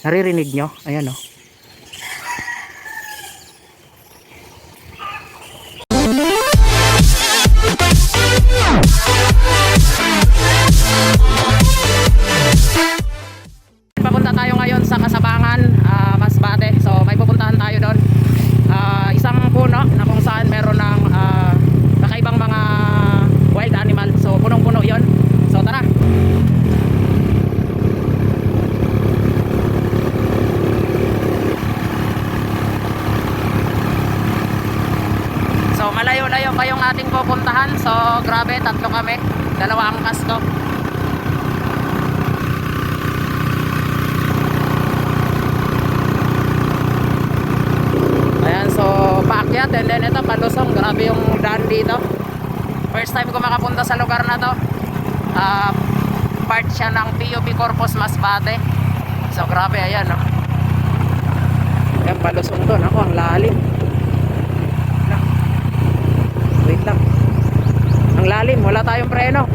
Naririnig nyo? Ayan oh. Papunta tayo ngayon sa Kasabangan, Masbate. So may pupuntahan tayo doon. Isang puno na kung saan meron ng kakaibang mga wild animal. So punong-puno yon. So tara. So malayo-layo pa yung ating pupuntahan. So grabe, tatlo kami. Dalawa ang kasko. Ayan, so paakyat and then ito palusong. Grabe yung daan dito. First time ko makapunta sa lugar na to. Part siya ng PUP Corpus Masbate. So grabe, ayan oh. Ayan, palusong doon. Ako, ang lalim. Wait lang. Ang lalim, wala tayong preno.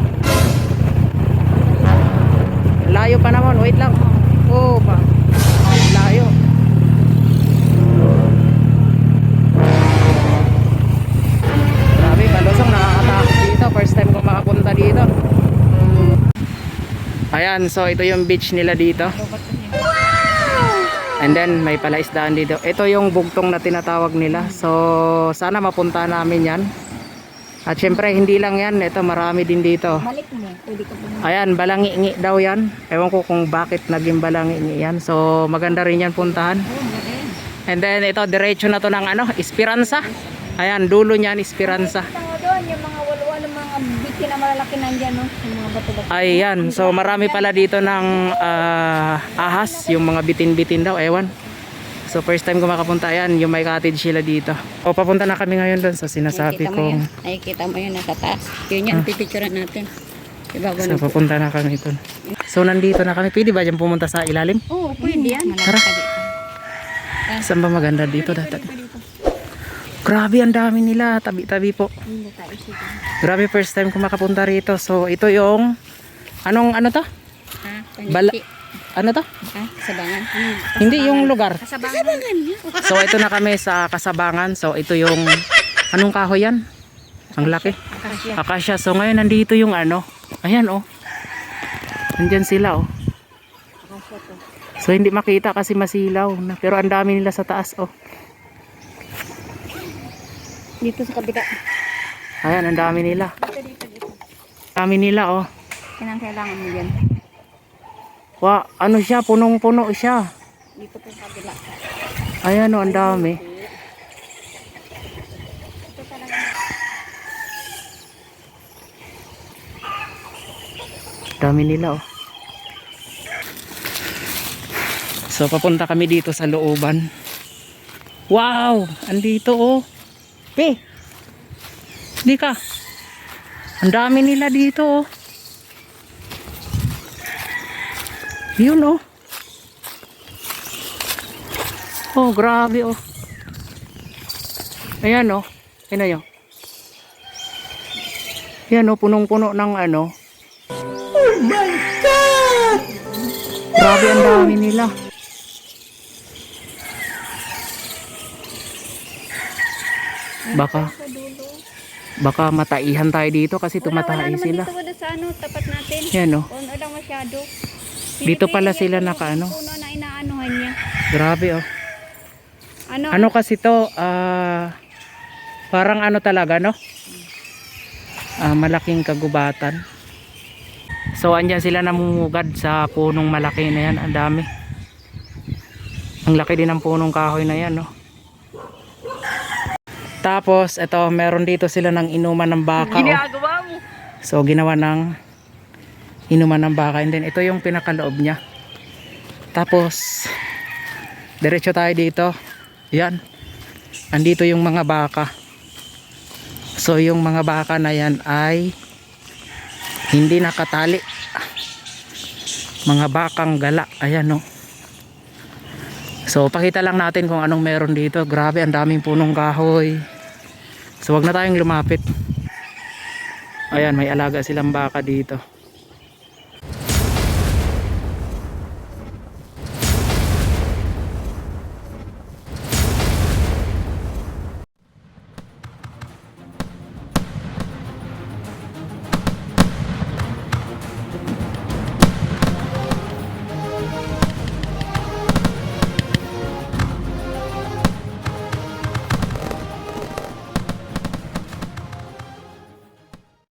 Layo pa naman, wait lang. Oh, layo. Grabe, palusong, nakakatakot dito. First time ko makapunta dito. Ayan, so ito yung beach nila dito. And then may palaisdaan dito. Ito yung bugtong na tinatawag nila. So sana mapunta namin yan. At syempre hindi lang yan. Ito marami din dito. Ayan, balangi-ngi daw yan. Ewan ko kung bakit naging balangi-ngi yan. So maganda rin yan puntahan. And then ito diretso na to ng Esperanza. Ayan, dulo niyan Esperanza. Yung mga walwala, mga bitin na malalaki nandiyan, no? Yung mga bato-bato. Ayan, so marami pala dito ng ahas, yung mga bitin-bitin daw, ewan. So first time ko makapunta, ayan, yung may cottage sila dito. O papunta na kami ngayon doon, so sinasabi kong... Ay, kita mo yun, nasa taas. Yun yan, pipicturean natin. So papunta na kami ito. So nandito na kami, pwede ba dyan pumunta sa ilalim? Oo, pwede yan. Tara. Saan ba maganda dito dati? Grabe, ang dami nila, tabi-tabi po. Grabe, first time ko makapunta rito. So ito yung ano to? Ano to? Kasabangan. Hindi yung lugar. Kasabangan. So ito na kami sa Kasabangan. So ito yung anong kahoy yan? Ang laki. Akasya. So ngayon nandito yung ayan oh. Nandiyan sila oh. So hindi makita kasi masilaw na, pero ang dami nila sa taas oh. Dito sa kabila. Ayan, ang dami nila. Dami nila oh. Kailangan mo yan. Wow, ano siya, punong-puno siya. Dito po sa kabila. Ayan oh, ang dami. Dami nila oh. So papunta kami dito sa looban. Wow, andito oh. Pe, di ka. Ang dami nila dito oh. Yun oh. Oh, grabe oh. Ayan oh. Ayan yun. Ayan oh, punong-puno ng Oh my God! Grabe, ang dami nila. Baka mataihan tayo dito kasi tumatai sila. Wala sa tapat natin. Yan oh. Wala masyado. Dito pala sila naka Puno na inaanuhan niya. Grabe oh. Ano kasi to, parang talaga no? Malaking kagubatan. So andyan sila namumugad sa punong malaki na yan. Ang dami. Ang laki din ng punong kahoy na yan no? Tapos ito, meron dito sila ng inuman ng baka oh. So ginawa ng inuman ng baka. And then ito yung pinakaloob niya. Tapos diretso tayo dito. Yan. Andito yung mga baka. So yung mga baka na yan ay hindi nakatali. Mga bakang gala. Ayan oh. So pakita lang natin kung anong meron dito. Grabe, ang daming punong kahoy. So wag na tayong lumapit. Ayan, may alaga silang baka dito.